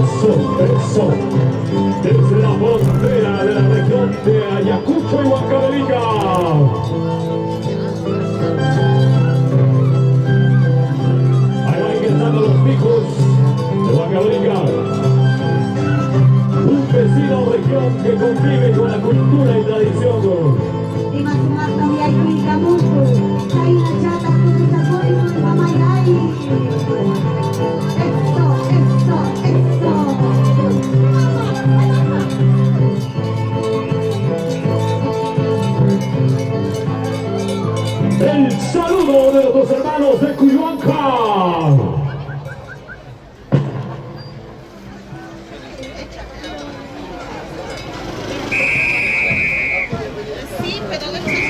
Eso. Desde la frontera de la región de Ayacucho y Huancavelica. Ahí van ingresando los hijos de Huancavelica. Un vecino región que convive con la cultura y tradición. El saludo de los dos hermanos de Cuyuanca. Sí, pero no es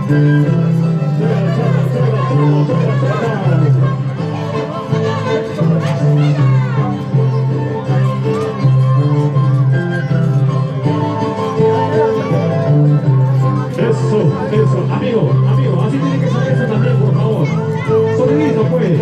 Eso, amigo, así tiene que ser eso también, por favor. Sonidito, pues.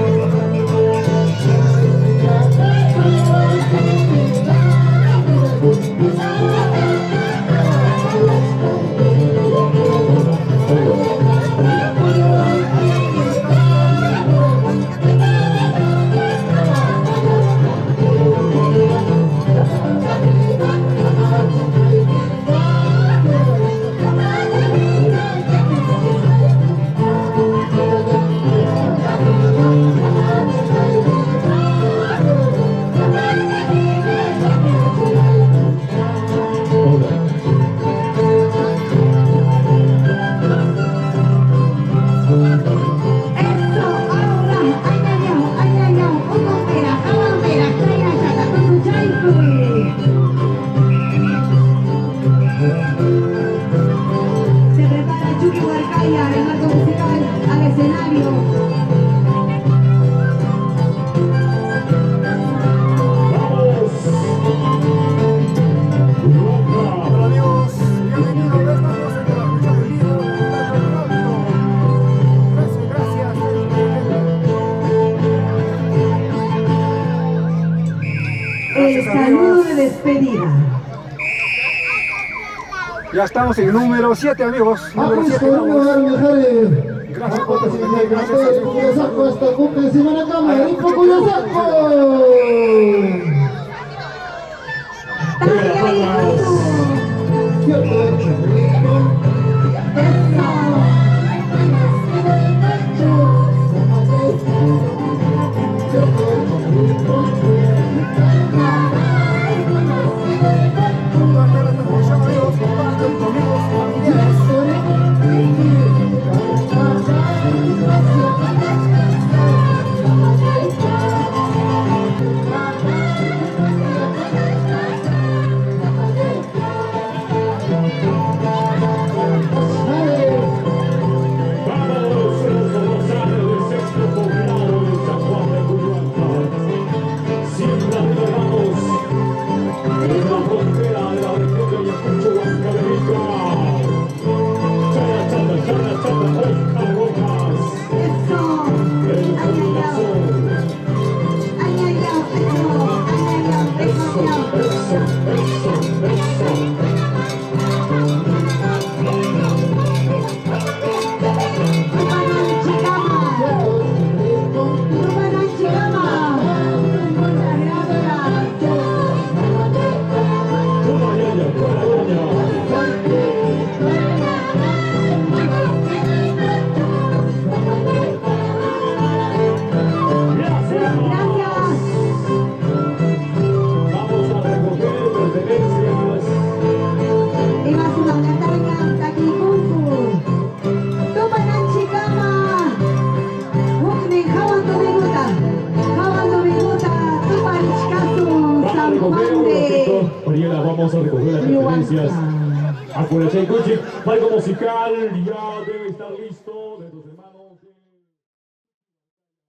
Se prepara Chucky Huarcaya, el marco musical al escenario. Hola amigos, bienvenidos a esta noche de la lucha del vivo de Gracias. El saludo de despedida. Ya estamos en número 7 amigos, número 7 vamos. Gracias por participar, gracias Mariela, vamos a recoger las pertenencias. Acuérdense, coche, marco musical, ya debe estar listo.